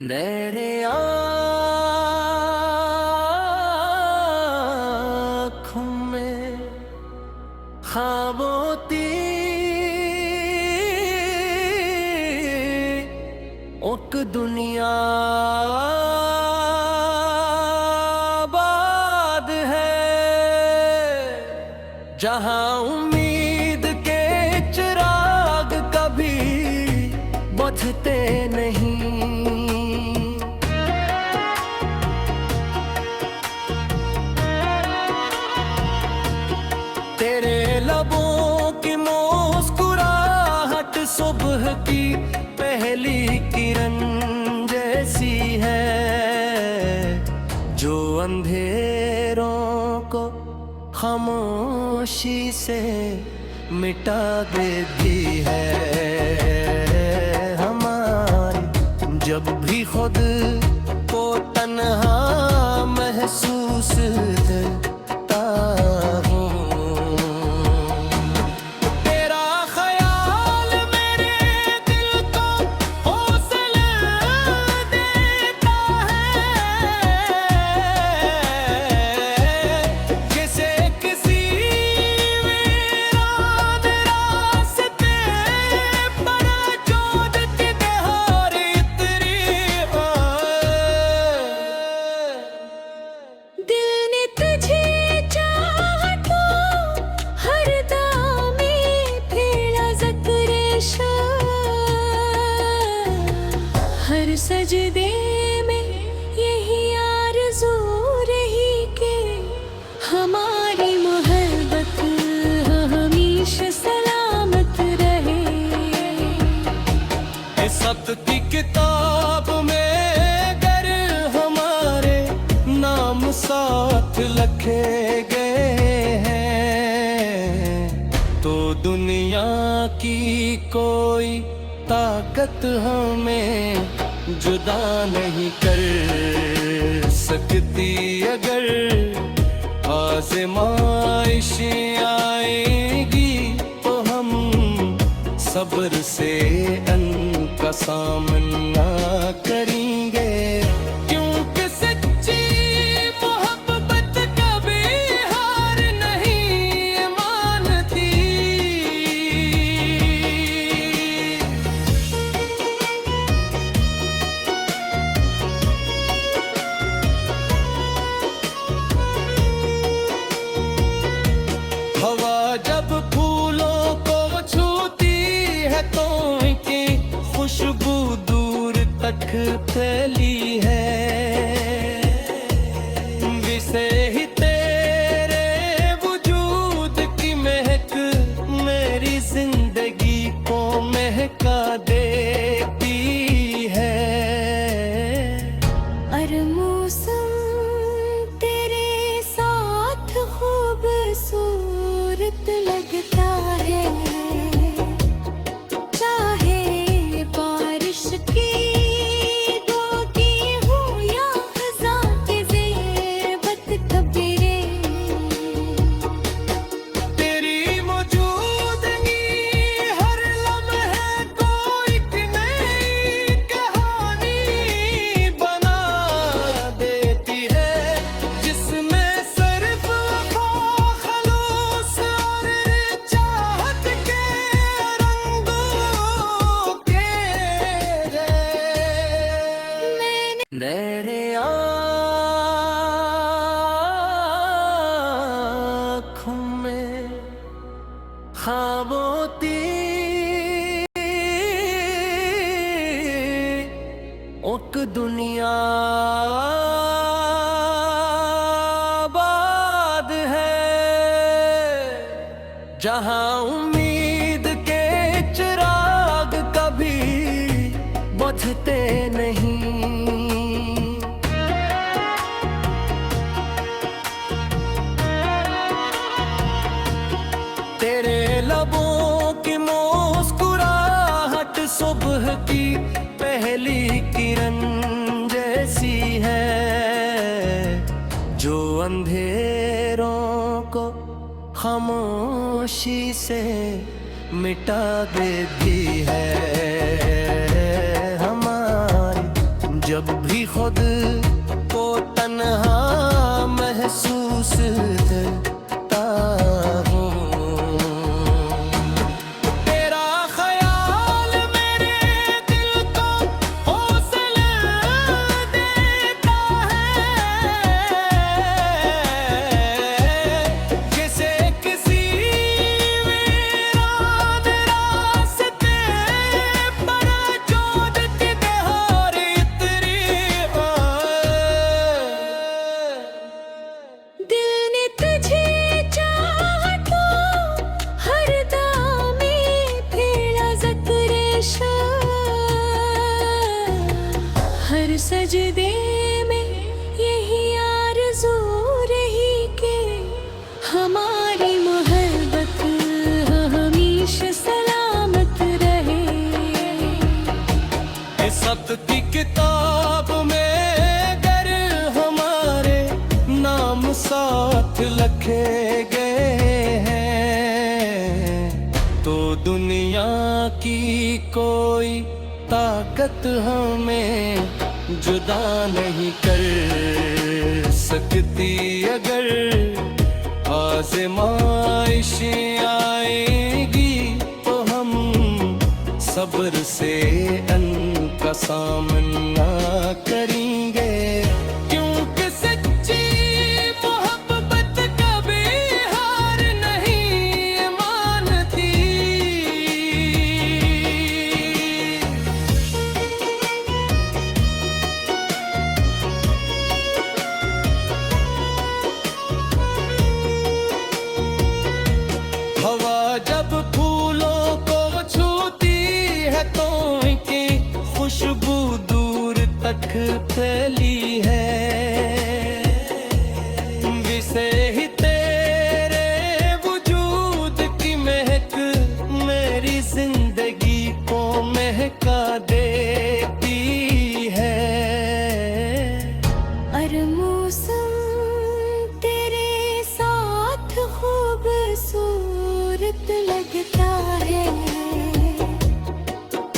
मेरे आँखों में ख्वाबों ती एक दुनिया आबाद है, जहाँ उम्मीद के चिराग कभी बुझते नहीं। तेरे लबों की मुस्कुराहट सुबह की पहली किरण जैसी है, जो अंधेरों को खामोशी से मिटा देती है। हमारी जब भी खुद को तन्हा महसूस करता हूँ, तेरा ख्याल मेरे दिल को हौसला देता है, जैसे किसी वीरान रास्ते पर जोड़ती बहार इतनी दिल ने तुझे चाहा तो हर दामे फेरा ज़िक्र हर सजदे में यही आरज़ू रही कि हमारी मोहब्बत हमेशा सलामत रहे। इस वक्त की किताब में अगर हमारे नाम साथ लिखे गए हैं, तो दुनिया की कोई ताकत हमें जुदा नहीं कर सकती। अगर आज़माइश आएगी तो हम सब्र से उनका सामना करेंगे, क्योंकि सच्ची मोहब्बत कभी हार नहीं मानती। हवा जब फूलों को छूती है तो इनकी खुशबू दूर तक फैली है। विसे ही तेरे वजूद की महक मेरी जिंदगी को महका देती है। और मौसम तेरे साथ खूबसूरत लगता है, चाहे बारिश की दोगी हो या खज़ां की ज़ेरबत कबीरे। तेरी मौजूदगी हर लम्हे को एक नई कहानी बना देती है, जिसमें सिर्फ खलूस और चाहत के रंगों के मेरे आँखों में ख्वाबों ती एक दुनिया आबाद है, जहाँ उम्मीद के चिराग कभी बुझते नहीं। तेरे लबों की मुस्कुराहट सुबह की पहली किरण जैसी है, जो अंधेरों को खामोशी से मिटा देती है। हमारी जब भी खुद को तन्हा महसूस करता हूँ, तेरा ख्याल मेरे दिल को हौसला देता है, जैसे किसी वीरान रास्ते पर जोत की बहार इतनी दिल ने तुझे चाहा तो हर दामे फेरा ज़िक्र शाह, हर सजदे में यही आरज़ू रही कि हमारी मोहब्बत हमेशा सलामत रहे। इस वक्त की किताब में अगर हमारे नाम साथ लिखे गए हैं, तो दुनिया की कोई ताकत हमें जुदा नहीं कर सकती। अगर आज़माइश आएगी तो हम सब्र से उनका सामना करेंगे, क्योंकि सच्ची मोहब्बत कभी हार नहीं मानती। हवा जब फूलों को छूती है तो इनकी खुशबू दूर तक फैली है, जिसे ही तेरे वजूद की महक मेरी जिंदगी को महका देती है। और मौसम तेरे साथ खूबसूरत लगता है,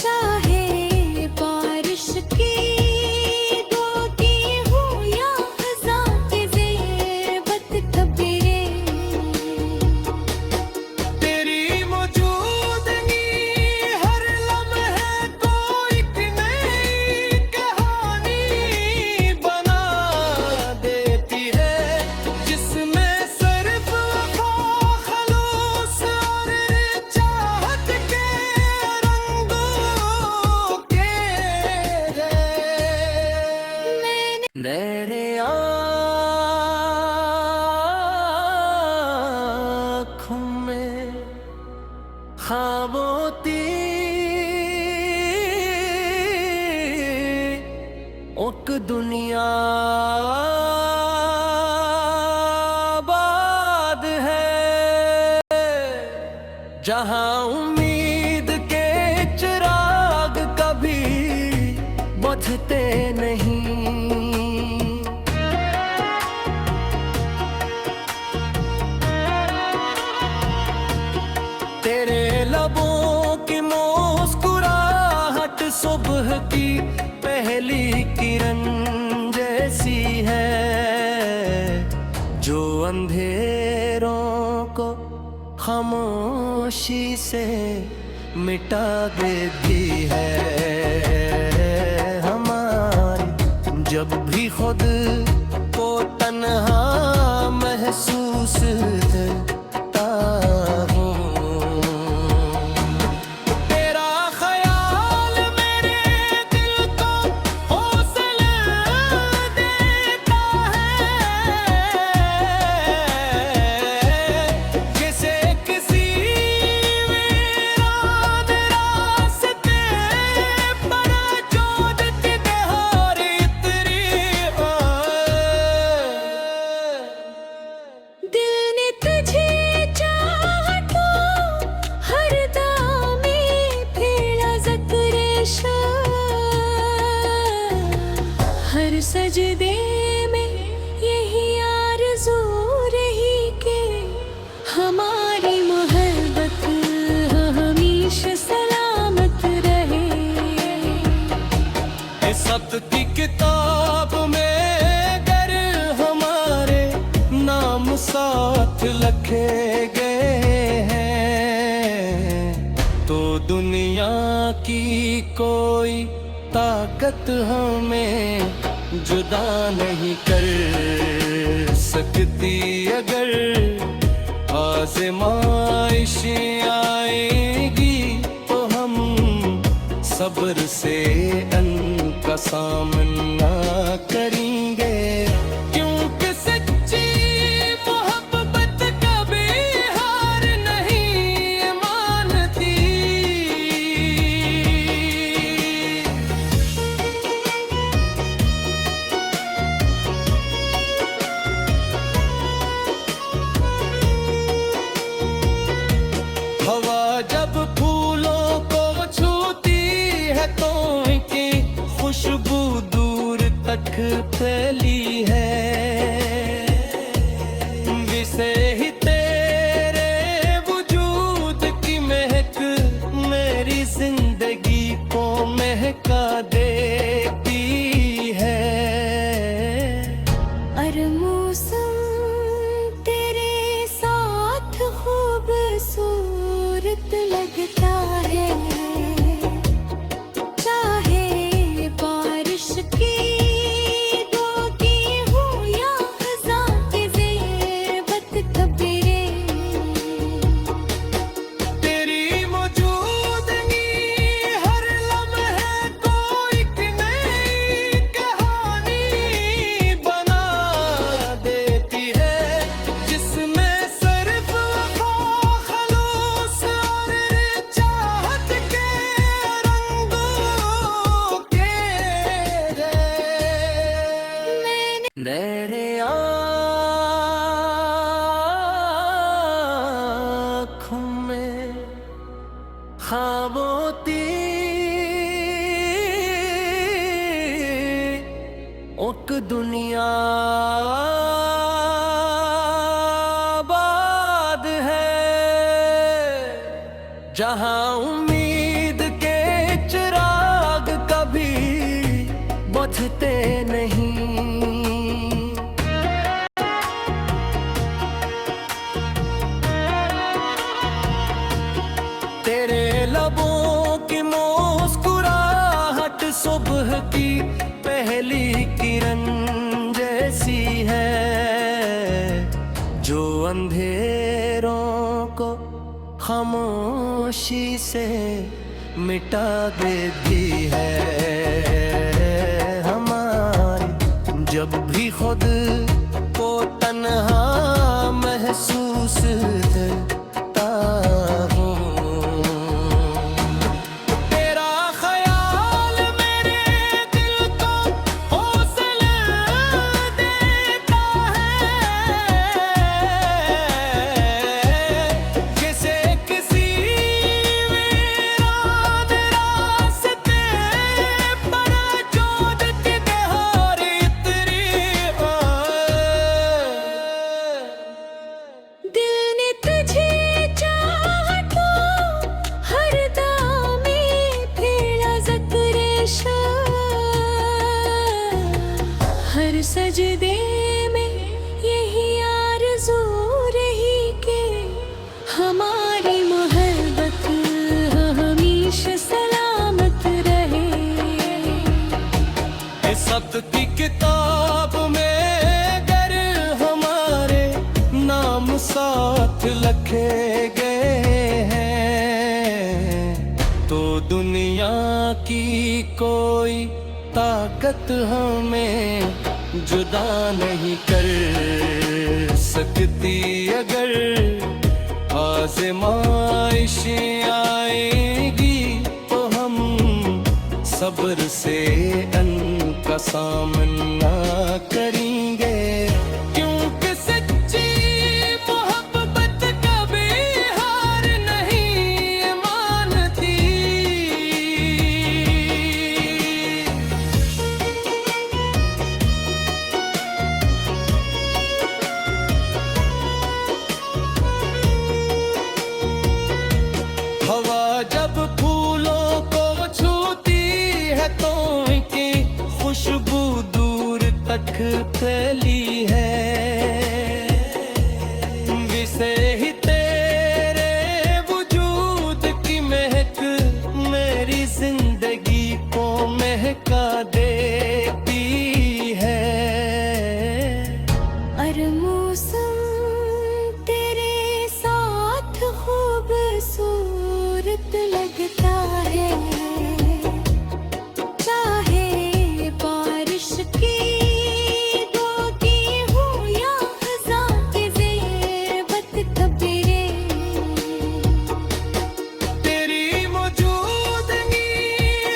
चाहे बारिश की दोती हो या खज़ां की ज़ेरबत कबीरें, तेरी मौजूदगी हर लम्हे को एक नई कहानी बना देती है, जिसमें सिर्फ खलूस और चाहत के रंगों के मेरे आँखों में खामोती एक दुनिया आबाद है, जहाँ उम्मीद के चिराग कभी बुझते नहीं। तेरे लबों की मुस्कुराहट सुबह की पहली किरण जैसी है, जो अंधेरों को खामोशी से मिटा देती है। हमारी जब भी खुद को तन्हा महसूस करता हूँ, तेरा ख्याल मेरे दिल को हौसला देता है, जैसे किसी वीरान रास्ते पर जोत की बहार इतनी दिल ने तुझे चाहा तो हर दामे फेरा ज़िक्र शाह, हर सजदे में यही आरज़ू रही कि हमारी मोहब्बत हमेशा सलामत रहे। इस वक्त की किताब में अगर हमारे नाम साथ लिखे गए हैं तो दुनिया की कोई ताकत हमें जुदा नहीं कर सकती। अगर आज़माइश आएगी तो हम सब्र से उनका सामना करेंगे, क्योंकि सच्ची मोहब्बत कभी हार नहीं मानती। हवा जब फूलों को छूती है तो इनकी खुशबू दूर तक फैली है। विसे ही तेरे वजूद की महक मेरी जिंदगी को महका देती है। और मौसम तेरे साथ खूबसूरत लगता है, चाहे बारिश की दो की हो या खज़ां की ज़ेरबत कबीरे। तेरी मौजूदगी हर लम्हे को एक नई कहानी बना देती है, जिसमें सिर्फ वफा, खलूस और चाहत के रंगों के मेरे आँखों में खामोती एक दुनिया आबाद है, जहाँ उम्मीद के चिराग कभी बुझते नहीं। तेरे लबों की मुस्कुराहट सुबह की पहली किरण जैसी है, जो अंधेरों को खामोशी से मिटा देती है। हमारी जब भी खुद को तन्हा महसूस करता हूँ, तेरा ख्याल मेरे दिल को हौसला देता है। जैसे किसी वीरान रास्ते पर जोड़ती दहाड़ इतनी दिल ने तुझे चाहा तो हर दामे फेरा ज़क्रे शाह। हर सजदे में यही आरज़ू रही कि हमारी मोहब्बत हमेशा सलामत रहे। इस सब्त की किताब में अगर हमारे नाम साथ लिखे गए हैं तो दुनिया की कोई ताकत हमें जुदा नहीं कर सकती। अगर आज़माइश आएगी तो हम सब्र से उनका सामना करेंगे, क्योंकि सच्ची मोहब्बत कभी हार नहीं मानती। हवा जब फूलों को छूती है तो इनकी खुशबू दूर तक फैली है। विसे ही तेरे वजूद की महक मेरी जिंदगी को महका देती है। और मौसम तेरे साथ खूबसूरत लगता है, चाहे बारिश की दोगी हो या खज़ां की ज़ेरबत तबीरें। तेरी मौजूदगी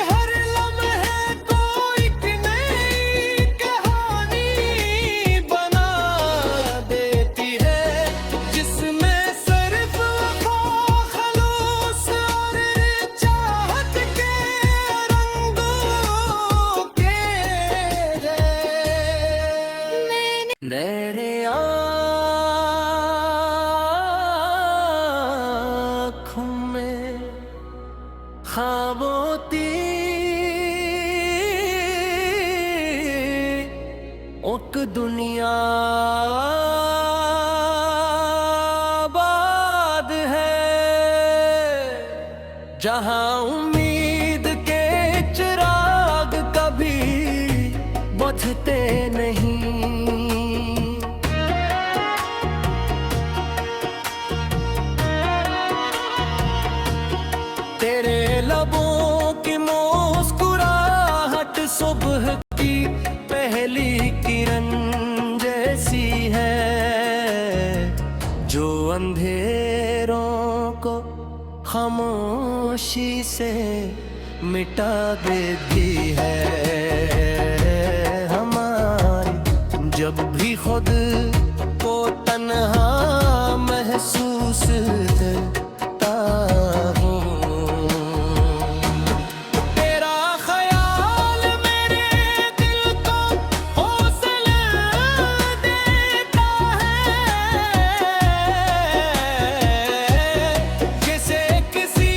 हर लम्हे को एक नई कहानी बना देती है, जिसमें सिर्फ वफ़ा, खलूस और चाहत के रंगों के मेरे आँखों में खामोती एक दुनिया आबाद है, जहाँ उम्मीद के चिराग कभी बुझते नहीं। तेरे लबों की मुस्कुराहट सुबह की पहली किरण जैसी है, जो अंधेरों को खामोशी से मिटा देती है। हमारी जब भी खुद को तन्हा महसूस करता हूँ, तेरा ख्याल मेरे दिल को हौसला देता है, जिसे किसी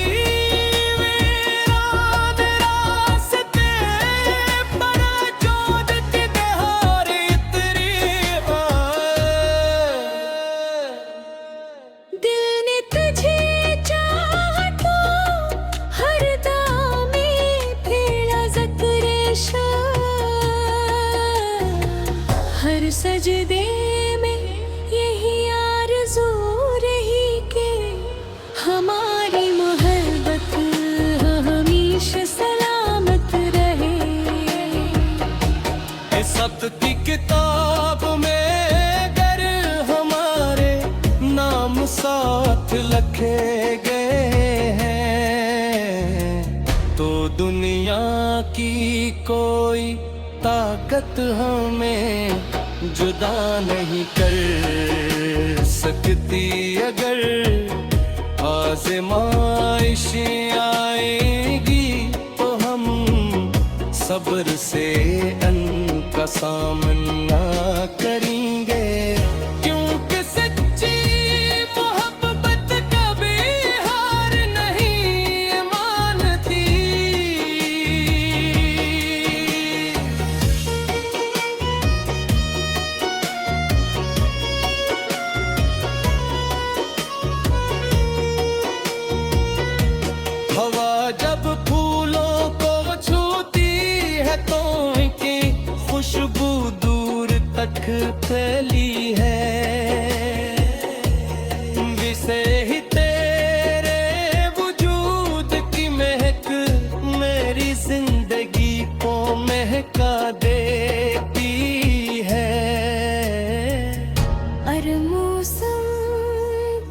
वीरान रास्ते पर जोड़ती दहाड़ी तेरी दिल ने तुझे चाहा तो हर दामे फेरा ज़िक्र शाह। हर सजदे में यही आरज़ू रही कि हमारी मोहब्बत हमेशा सलामत रहे। इस सत की किताब में अगर हमारे नाम साथ लिखे गए हैं, तो दुनिया की कोई ताकत हमें जुदा नहीं कर सकती। अगर आज़माइशें आएगी तो हम सब्र से उनका सामना करेंगे, क्योंकि सच्ची मोहब्बत कभी हार नहीं मानती। हवा जब फूलों को छूती है तो उनकी खुशबू दूर तक फैली है। विसे ही तेरे वजूद की महक मेरी जिंदगी को महका देती है। और मौसम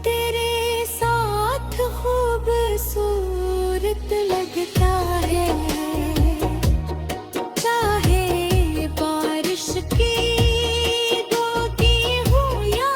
तेरे साथ खूबसूरत लगता है, चाहे बारिश की दोगी हो या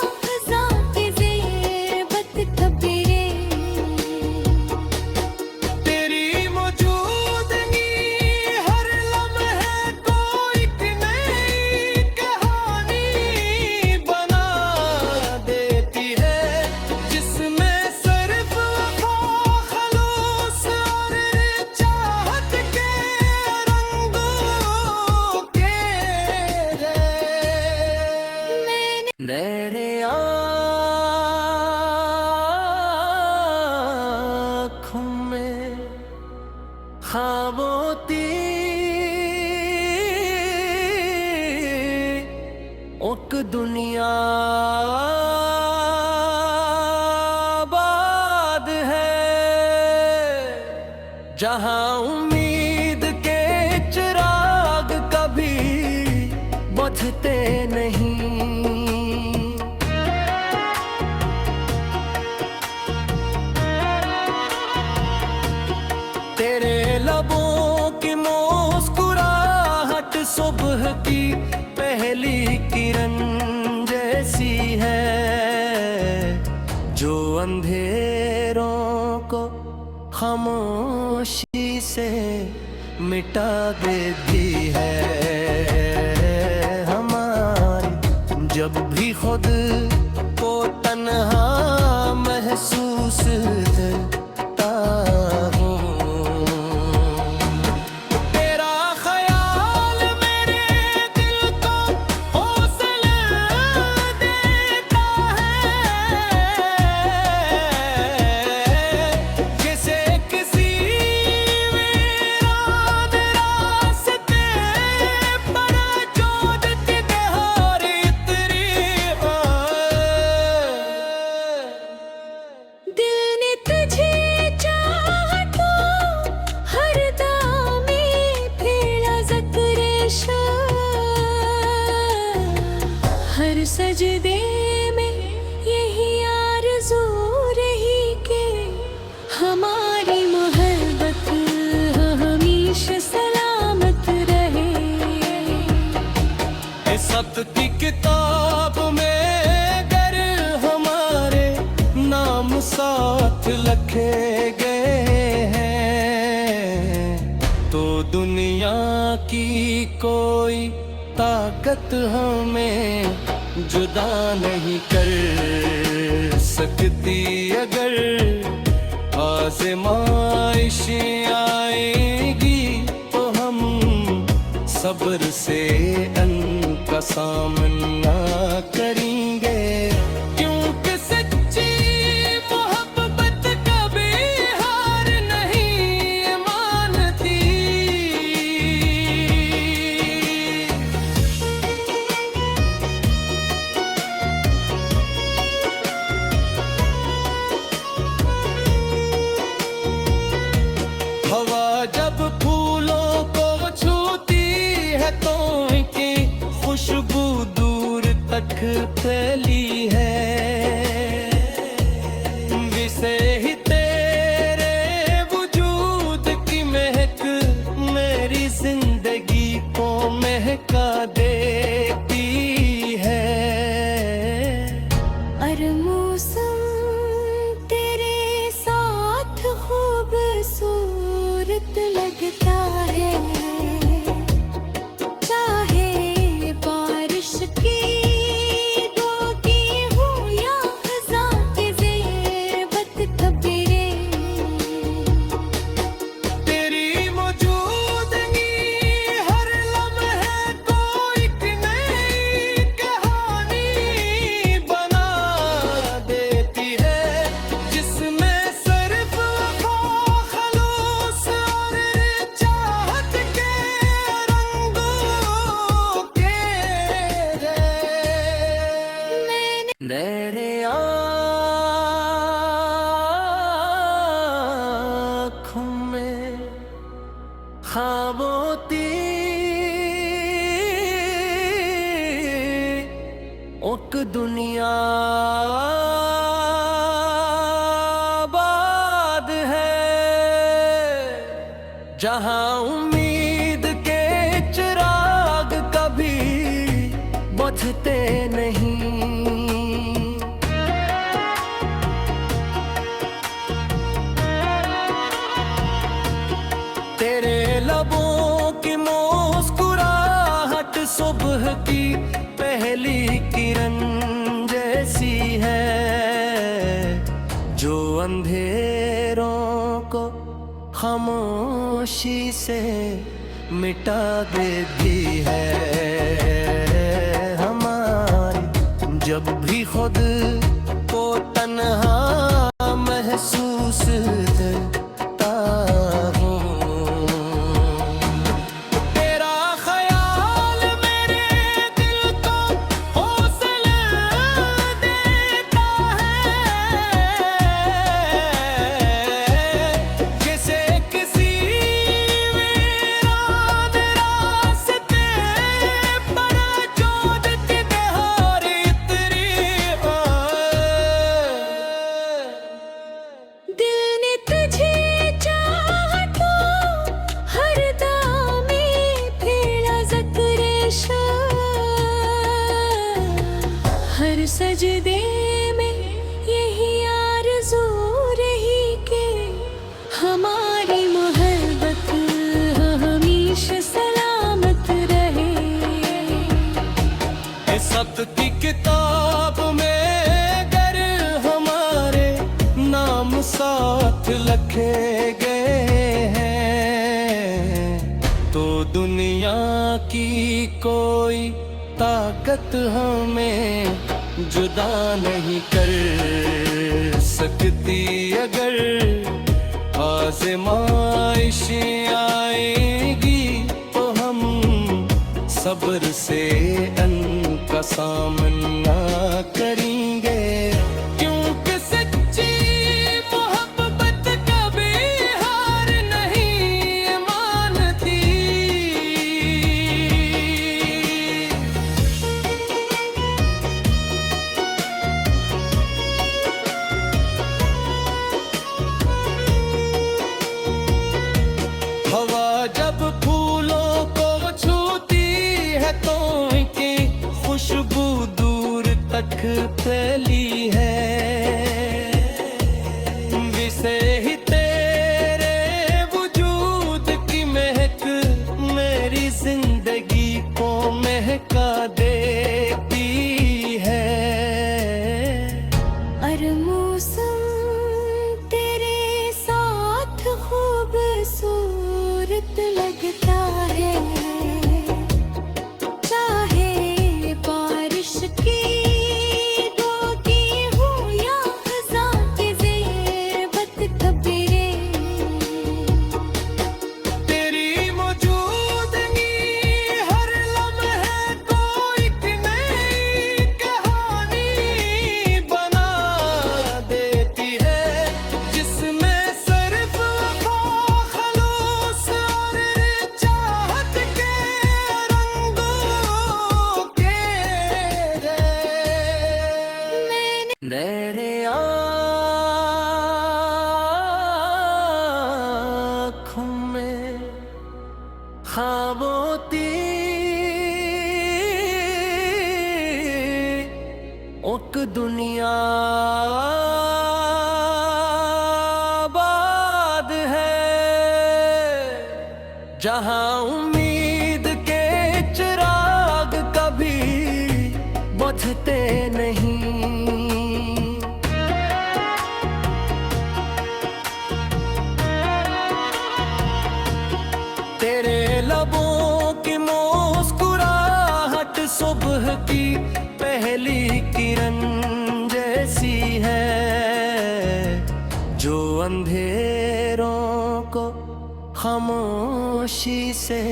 एक दुनिया आबाद है जहां उम्मीद के चिराग कभी बुझते नहीं। तेरे लबों की मुस्कुराहट सुबह की पहली किरण जैसी है जो अंधेरों को खामोशी से मिटा देती है। हमारी जब भी खुद को तन्हा महसूस करता हूँ, तेरा ख्याल मेरे दिल को हौसला देता है। जैसे किसी वीरान रास्ते पर जोड़ती दहाड़ी तेरी दिल ने तुझे चाहा तो हर दामे फेरा ज़क्र शाह। हर सजदे में यही आरज़ू रही कि हमारी मोहब्बत हमेशा सलामत रहे। इस सत की किताब में अगर हमारे नाम साथ लिखे गए हैं तो दुनिया की कोई ताकत हमें जुदा नहीं कर सकती। अगर आज़माइशें आएगी तो हम सब्र से उनका सामना करेंगे, क्योंकि सच्ची मोहब्बत कभी हार नहीं मानती। हवा जब फूलों को छूती है तो उनकी खुशबू दूर तक फैली है। विसे ही तेरे वजूद की महक मेरी जिंदगी को महका देती है। और मौसम तेरे साथ खूबसूरत लगता है। चाहे बारिश की रोकी हो या खज़ां की ज़ेरबत खबरें, तेरी मौजूदगी हर लम्हे को एक नई कहानी बना देती है, जिसमें सिर्फ वफ़ा, खलूस और चाहत के रंगों के मेरे आँखों में खामोती एक दुनिया आबाद है जहां उम्मीद के चिराग कभी बुझते नहीं। तेरे लबों की मुस्कुराहट सुबह की पहली किरण जैसी है जो अंधेरों को खामोशी से मिटा देती है। हमारी जब भी खुद को तन्हा महसूस करता हूँ, तेरा ख्याल मेरे दिल को हर सजदे में यही आरज़ू रही कि हमारी मोहब्बत हमेशा सलामत रहे। इस सत की किताब में अगर हमारे नाम साथ लिखे गए हैं तो दुनिया की कोई ताकत हमें जुदा नहीं कर सकती। अगर आज़माइश आएगी तो हम सब्र से उनका सामना करेंगे, क्योंकि सच्ची मोहब्बत कभी हार नहीं मानती। हवा जब फूलों को छूती है तो इनकी खुशबू दूर तक फैली है। विसे ही तेरे वजूद की महक मेरी जिंदगी को महका देती है। और मौसम तेरे साथ खूबसूरत लगता है, चाहे बारिश की धोती हो या खज़ां की ज़ेरबत खबरें। तेरी मौजूदगी हर लम्हे को एक नई कहानी बना देती है, जिसमें सिर्फ खलूस और चाहत के रंगों के मेरे आँखों में खामोती एक दुनिया आबाद है, जहाँ उम्मीद के चिराग कभी बुझते नहीं। तेरे लबों की मुस्कुराहट सुबह की पहली किरण जैसी है, जो अंधेरों को खामोशी से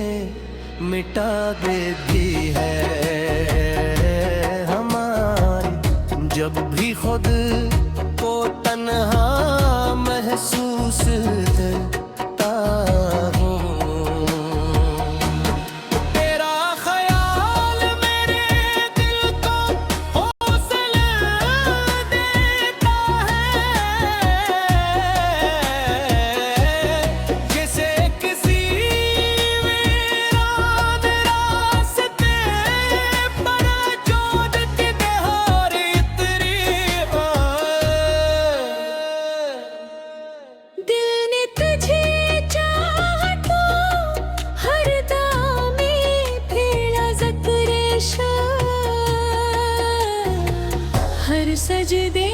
मिटा देती है। हमारी जब भी खुद को तन्हा महसूस करता हूँ, तेरा ख्याल मेरे दिल को हौसला देता है, जैसे किसी वीरान रास्ते पर जोत की बहार इतरी दिल ने तुझे चाहा तो हर दामे फेरा ज़िक्र शाह, हर सजदे